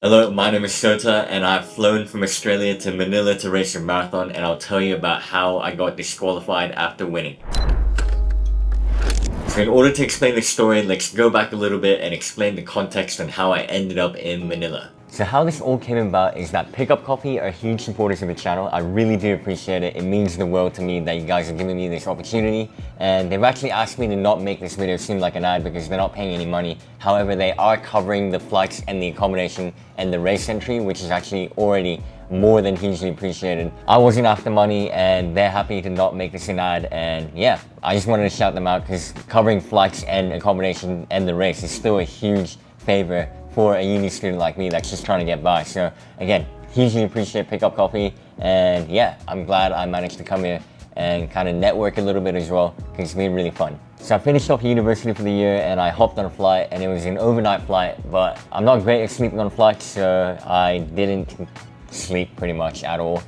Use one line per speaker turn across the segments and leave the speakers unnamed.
Hello, my name is Sota, and I've flown from Australia to Manila to race a marathon, and I'll tell you about how I got disqualified after winning. So in order to explain the story, let's go back a little bit and explain the context on how I ended up in Manila. So how this all came about is that Pickup Coffee are huge supporters of the channel. I really do appreciate it. It means the world to me that you guys are giving me this opportunity. And they've actually asked me to not make this video seem like an ad because they're not paying any money. However, they are covering the flights and the accommodation and the race entry, which is actually already more than hugely appreciated. I wasn't after money and they're happy to not make this an ad, and yeah, I just wanted to shout them out because covering flights and accommodation and the race is still a huge favor for a uni student like me that's just trying to get by. So again, hugely appreciate Pickup Coffee, and yeah, I'm glad I managed to come here and kind of network a little bit as well because it's been really fun. So I finished off university for the year and I hopped on a flight, and it was an overnight flight, but I'm not great at sleeping on flights, so I didn't sleep pretty much at all.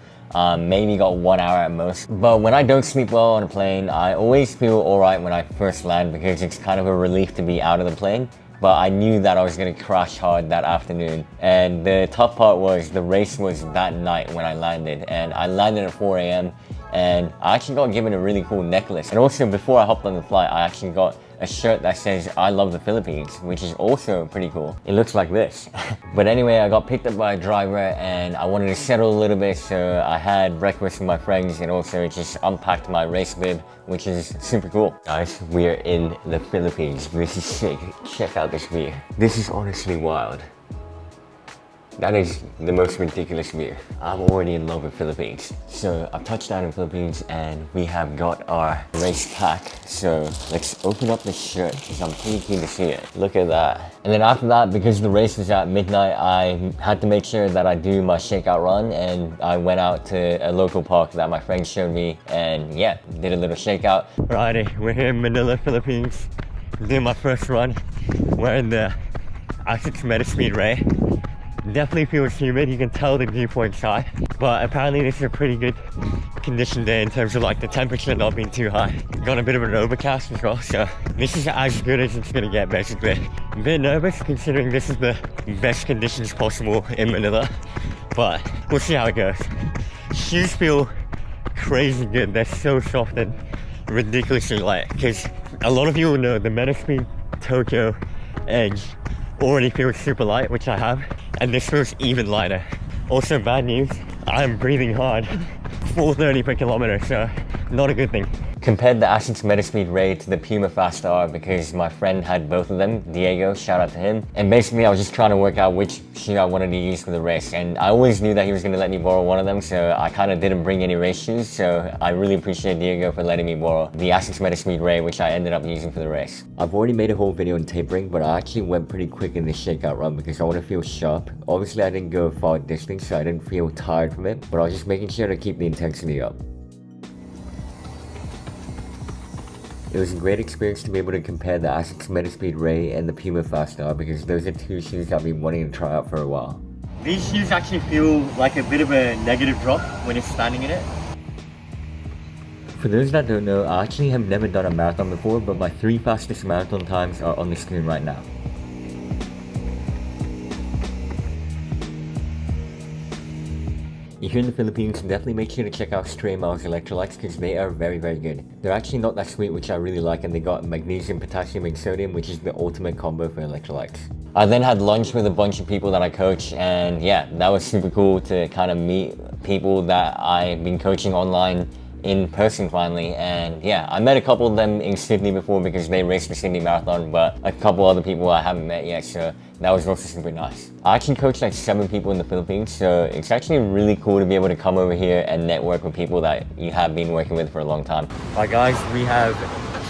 Maybe got 1 hour at most. But when I don't sleep well on a plane, I always feel alright when I first land because it's kind of a relief to be out of the plane. But I knew that I was gonna crash hard that afternoon. And the tough part was the race was that night when I landed. And I landed at 4 a.m. and I actually got given a really cool necklace. And also before I hopped on the flight, I actually got a shirt that says "I love the Philippines," which is also pretty cool. It looks like this. But anyway, I got picked up by a driver and I wanted to settle a little bit, so I had breakfast with my friends and also just unpacked my race bib, which is super cool. Guys, we are in the Philippines. This is sick. Check out this view. This is honestly wild. That is the most ridiculous view. I'm already in love with Philippines. So I've touched down in Philippines and we have got our race pack. So let's open up the shirt because I'm pretty keen to see it. Look at that. And then after that, because the race was at midnight, I had to make sure that I do my shakeout run, and I went out to a local park that my friend showed me, and yeah, did a little shakeout. Alrighty, we're here in Manila, Philippines. Doing my first run. Wearing the Asics Metaspeed Ray. Definitely feels humid, you can tell the dew point's high, but apparently this is a pretty good condition day in terms of like the temperature not being too high. Got a bit of an overcast as well, so this is as good as it's gonna get basically. I'm a bit nervous considering this is the best conditions possible in Manila, but we'll see how it goes. Shoes feel crazy good, they're so soft and ridiculously light, because a lot of you will know the Metaspeed Tokyo Edge already feels super light, which I have, and this feels even lighter. Also bad news, I'm breathing hard, 430 per kilometer, so not a good thing. Compared the Asics Metaspeed Ray to the Puma Fast R because my friend had both of them, Diego, shout out to him. And basically I was just trying to work out which shoe I wanted to use for the race, and I always knew that he was going to let me borrow one of them, so I kind of didn't bring any race shoes, so I really appreciate Diego for letting me borrow the Asics Metaspeed Ray, which I ended up using for the race. I've already made a whole video on tapering, but I actually went pretty quick in this shakeout run because I want to feel sharp. Obviously I didn't go far distance, so I didn't feel tired from it, but I was just making sure to keep the intensity up. It was a great experience to be able to compare the Asics Metaspeed Ray and the Puma Fast R because those are two shoes I've been wanting to try out for a while. These shoes actually feel like a bit of a negative drop when you're standing in it. For those that don't know, I actually have never done a marathon before, but my 3 fastest marathon times are on the screen right now. If you're in the Philippines, definitely make sure to check out Stray Miles electrolytes because they are very good. They're actually not that sweet, which I really like, and they got magnesium, potassium and sodium, which is the ultimate combo for electrolytes. I then had lunch with a bunch of people that I coach, and yeah, that was super cool to kind of meet people that I've been coaching online in person finally. And yeah, I met a couple of them in Sydney before because they raced the Sydney Marathon, but a couple other people I haven't met yet, so that was also super nice. I actually coached like 7 people in the Philippines, so it's actually really cool to be able to come over here and network with people that you have been working with for a long time. Alright guys, we have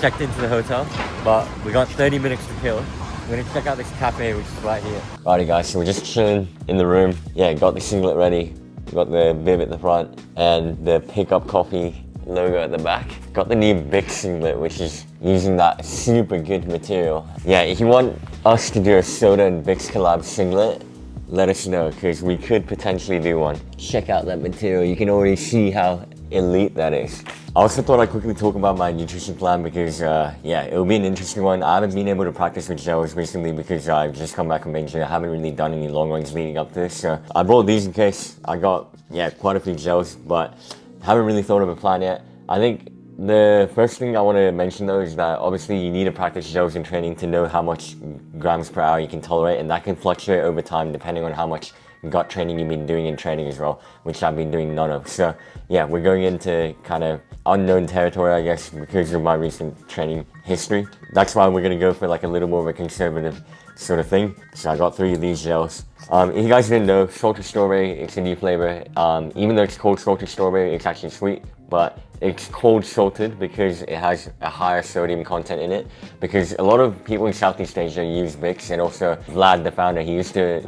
checked into the hotel, but we got 30 minutes to kill. We're gonna check out this cafe, which is right here. Alrighty guys, so we're just chilling in the room. Yeah, got the singlet ready. Got the bib at the front and the Pickup Coffee logo at the back. Got the new Bic singlet, which is using that super good material. Yeah, if you want us to do a Sota and Bix collab singlet, let us know because we could potentially do one. Check out that material, you can already see how elite that is. I also thought I'd quickly talk about my nutrition plan because, yeah, it'll be an interesting one. I haven't been able to practice with gels recently because I've just come back from injury. I haven't really done any long runs leading up to this. So I brought these in case. I got, yeah, quite a few gels, but haven't really thought of a plan yet. I think the first thing I want to mention though is that obviously you need to practice gels in training to know how much grams per hour you can tolerate, and that can fluctuate over time depending on how much gut training you've been doing in training as well, which I've been doing none of. So yeah, we're going into kind of unknown territory, I guess, because of my recent training history. That's why we're going to go for like a little more of a conservative sort of thing. So I got 3 of these gels. If you guys didn't know, salted strawberry, it's a new flavor. Even though it's called salted strawberry, it's actually sweet, but it's called salted because it has a higher sodium content in it. Because a lot of people in Southeast Asia use Vicks, and also Vlad, the founder, he used to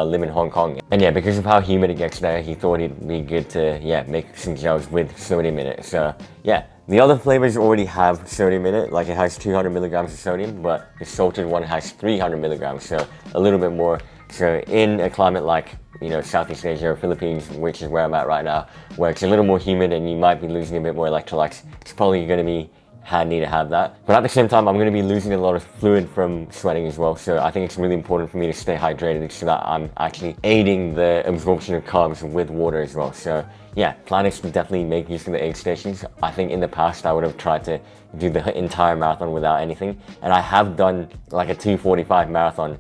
live in Hong Kong. And yeah, because of how humid it gets there, he thought it'd be good to, yeah, make some gels with sodium in it. So yeah, the other flavors already have sodium in it, like it has 200 milligrams of sodium, but the salted one has 300 milligrams, so a little bit more. So in a climate like, you know, Southeast Asia or Philippines, which is where I'm at right now, where it's a little more humid and you might be losing a bit more electrolytes, it's probably going to be handy to have that. But at the same time, I'm going to be losing a lot of fluid from sweating as well, so I think it's really important for me to stay hydrated so that I'm actually aiding the absorption of carbs with water as well. So yeah, plan is to definitely make use of the aid stations. I think in the past I would have tried to do the entire marathon without anything, and I have done like a 2:45 marathon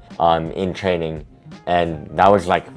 in training, and that was like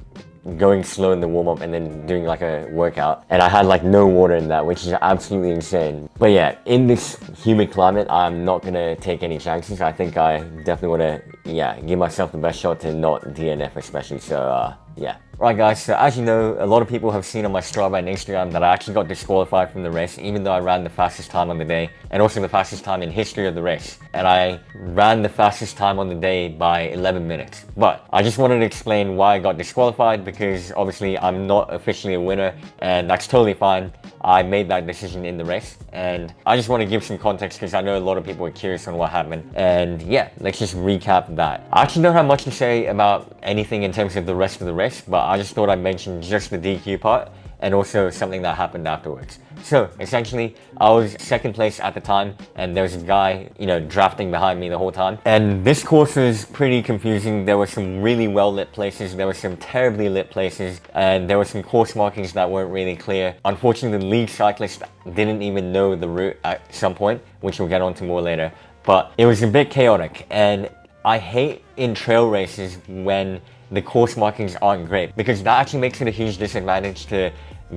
going slow in the warm-up and then doing like a workout, and I had like no water in that, which is absolutely insane. But yeah, in this humid climate, I'm not gonna take any chances. I think I definitely want to, yeah, give myself the best shot to not DNF especially. So yeah. Right guys, so as you know, a lot of people have seen on my Strava and Instagram that I actually got disqualified from the race, even though I ran the fastest time on the day, and also the fastest time in history of the race. And I ran the fastest time on the day by 11 minutes. But I just wanted to explain why I got disqualified, because obviously I'm not officially a winner, and that's totally fine. I made that decision in the race, and I just want to give some context because I know a lot of people are curious on what happened. And yeah, let's just recap that. I actually don't have much to say about anything in terms of the rest of the race, but I just thought I'd mention just the DQ part and also something that happened afterwards. So essentially, I was second place at the time, and there was a guy, you know, drafting behind me the whole time. And this course was pretty confusing. There were some really well lit places, there were some terribly lit places, and there were some course markings that weren't really clear. Unfortunately, the lead cyclist didn't even know the route at some point, which we'll get onto more later. But it was a bit chaotic, and I hate in trail races when the course markings aren't great, because that actually makes it a huge disadvantage to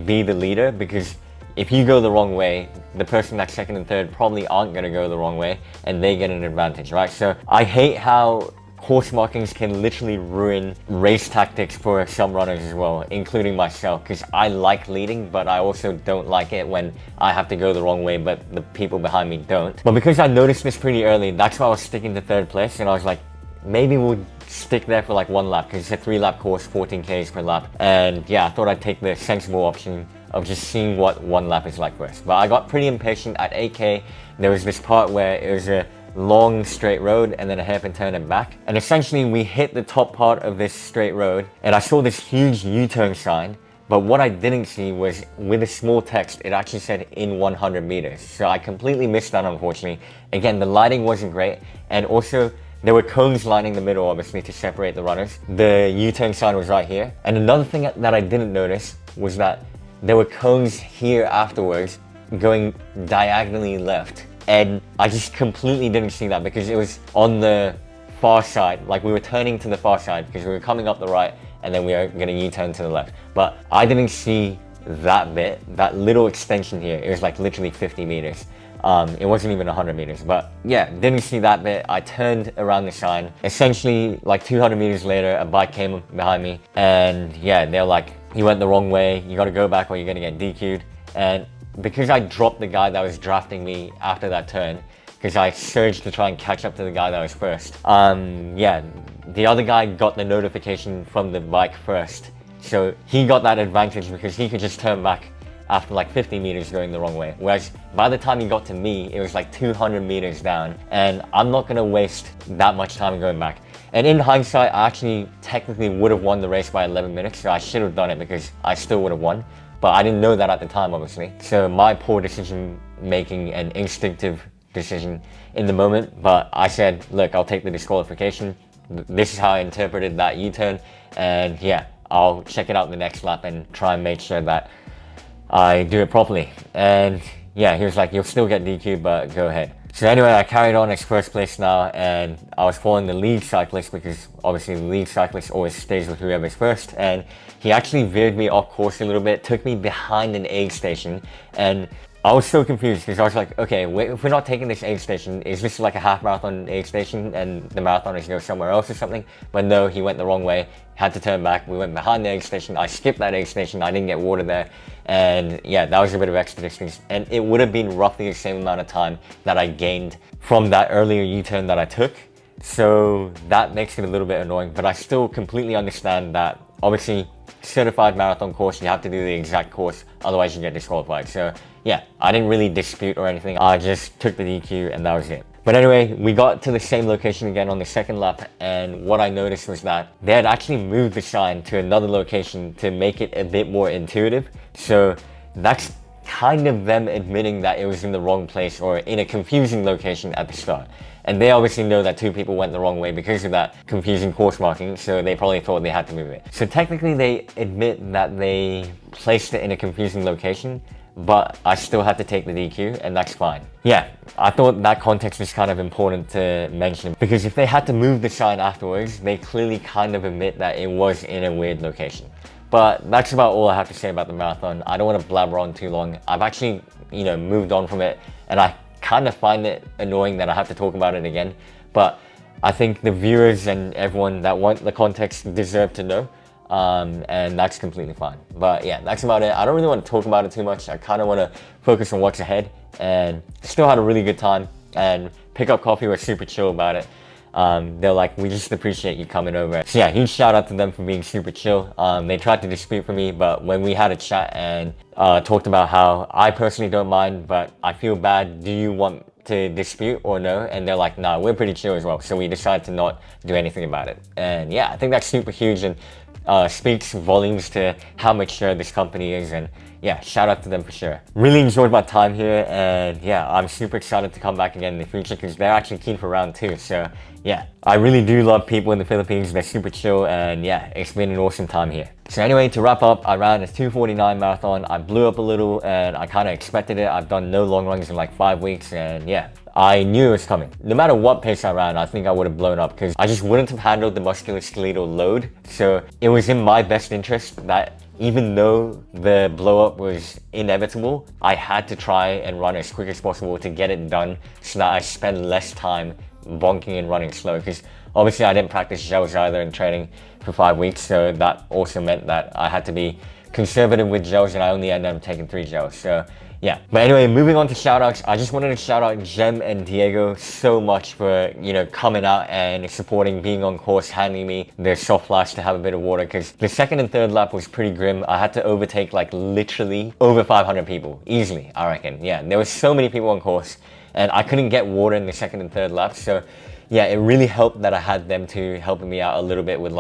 be the leader, because if you go the wrong way, the person that's second and third probably aren't going to go the wrong way, and they get an advantage, right? So I hate how course markings can literally ruin race tactics for some runners as well, including myself, because I like leading, but I also don't like it when I have to go the wrong way, but the people behind me don't. But because I noticed this pretty early, that's why I was sticking to third place, and I was like, maybe we'll stick there for like 1 lap, because it's a 3-lap course, 14 Ks per lap. And yeah, I thought I'd take the sensible option of just seeing what 1 lap is like first. But I got pretty impatient at 8K. There was this part where it was a long straight road and then a hairpin turn and back. And essentially we hit the top part of this straight road, and I saw this huge U-turn sign. But what I didn't see was, with a small text, it actually said in 100 meters. So I completely missed that, unfortunately. Again, the lighting wasn't great, and also there were cones lining the middle, obviously, to separate the runners. The U-turn sign was right here. And another thing that I didn't notice was that there were cones here afterwards going diagonally left. And I just completely didn't see that because it was on the far side. Like, we were turning to the far side because we were coming up the right, and then we were going to U-turn to the left. But I didn't see that bit, that little extension here. It was like literally 50 meters. It wasn't even 100 meters, but yeah, didn't see that bit. I turned around the sign. Essentially, like 200 meters later, a bike came behind me, and yeah, they're like, you went the wrong way, you gotta go back or you're gonna get DQ'd. And because I dropped the guy that was drafting me after that turn, because I surged to try and catch up to the guy that was first, yeah, the other guy got the notification from the bike first. So he got that advantage because he could just turn back after like 50 meters going the wrong way. Whereas by the time he got to me, it was like 200 meters down, and I'm not gonna waste that much time going back. And in hindsight, I actually technically would have won the race by 11 minutes, so I should have done it because I still would have won. But I didn't know that at the time, obviously. So my poor decision making and instinctive decision in the moment, but I said, look, I'll take the disqualification. This is how I interpreted that U-turn, and yeah, I'll check it out the next lap and try and make sure that I do it properly. And yeah, he was like, you'll still get DQ, but go ahead. So anyway, I carried on as first place now, and I was following the lead cyclist because obviously the lead cyclist always stays with whoever's first, and he actually veered me off course a little bit, took me behind an aid station, and I was so confused because I was like, okay, if we're not taking this aid station, is this like a half marathon aid station and the marathoners go somewhere else or something? But no, he went the wrong way, had to turn back. We went behind the aid station. I skipped that aid station. I didn't get water there. And yeah, that was a bit of extra distance. And it would have been roughly the same amount of time that I gained from that earlier U-turn that I took. So that makes it a little bit annoying, but I still completely understand that obviously certified marathon course, you have to do the exact course, otherwise you get disqualified. So yeah, I didn't really dispute or anything. I just took the DQ and that was it. But anyway, we got to the same location again on the second lap, and what I noticed was that they had actually moved the sign to another location to make it a bit more intuitive. So that's kind of them admitting that it was in the wrong place or in a confusing location at the start. And they obviously know that two people went the wrong way because of that confusing course marking, so they probably thought they had to move it. So technically they admit that they placed it in a confusing location, but I still had to take the DQ, and that's fine. Yeah, I thought that context was kind of important to mention, because if they had to move the sign afterwards, they clearly kind of admit that it was in a weird location. But that's about all I have to say about the marathon. I don't want to blabber on too long. I've actually, moved on from it, and I kind of find it annoying that I have to talk about it again. But I think the viewers and everyone that want the context deserve to know. And that's completely fine. But yeah, that's about it. I don't really want to talk about it too much. I kind of want to focus on what's ahead, and still had a really good time, and Pickup Coffee was super chill about it. They're like, we just appreciate you coming over. So yeah, huge shout out to them for being super chill. They tried to dispute for me, but when we had a chat and talked about how I personally don't mind, but I feel bad, do you want to dispute or no? And they're like, nah, we're pretty chill as well. So we decided to not do anything about it. And yeah, I think that's super huge, and speaks volumes to how mature this company is, and yeah, shout out to them for sure. Really enjoyed my time here, and yeah, I'm super excited to come back again in the future because they're actually keen for round 2. So yeah, I really do love people in the Philippines. They're super chill, and yeah, it's been an awesome time here. So anyway, to wrap up, I ran a 2:49 marathon. I blew up a little, and I kind of expected it. I've done no long runs in like 5 weeks, and yeah, I knew it was coming. No matter what pace I ran, I think I would have blown up because I just wouldn't have handled the musculoskeletal load. So it was in my best interest that even though the blow up was inevitable, I had to try and run as quick as possible to get it done so that I spend less time bonking and running slow, because obviously I didn't practice gels either in training for 5 weeks, so that also meant that I had to be conservative with gels, and I only ended up taking 3 gels. So yeah, but anyway, moving on to shoutouts, I just wanted to shout out Jem and Diego so much for, coming out and supporting, being on course, handing me the soft flask to have a bit of water, because the second and third lap was pretty grim. I had to overtake like literally over 500 people, easily, I reckon. Yeah, there were so many people on course, and I couldn't get water in the second and third lap. So yeah, it really helped that I had them to helping me out a little bit with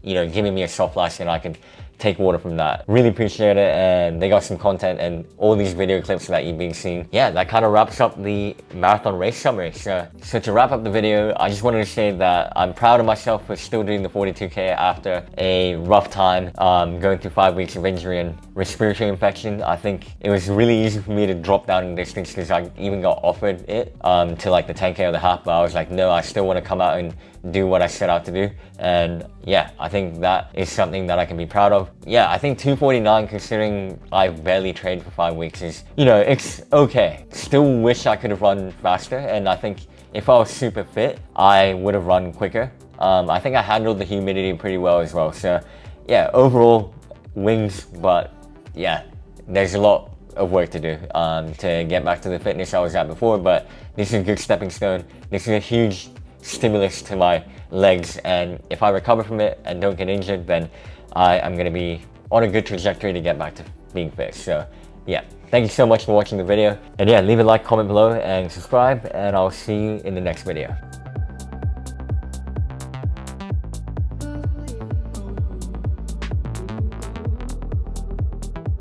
giving me a soft flask, and I could take water from that. Really appreciate it, and they got some content and all these video clips that you've been seeing. Yeah, that kind of wraps up the marathon race summary. So to wrap up the video, I just wanted to say that I'm proud of myself for still doing the 42K after a rough time, going through 5 weeks of injury and respiratory infection. I think it was really easy for me to drop down in distance because I even got offered it to like the 10K or the half, but I was like, no, I still want to come out and do what I set out to do. And yeah, I think that is something that I can be proud of. Yeah, I think 2:49, considering I've barely trained for 5 weeks, is, it's okay. Still wish I could have run faster, and I think if I was super fit, I would have run quicker. I think I handled the humidity pretty well as well. So yeah, overall wins, but yeah, there's a lot of work to do to get back to the fitness I was at before, but this is a good stepping stone. This is a huge stimulus to my legs, and if I recover from it and don't get injured, then I am going to be on a good trajectory to get back to being fit. So yeah, thank you so much for watching the video, and yeah, leave a like, comment below, and subscribe, and I'll see you in the next video.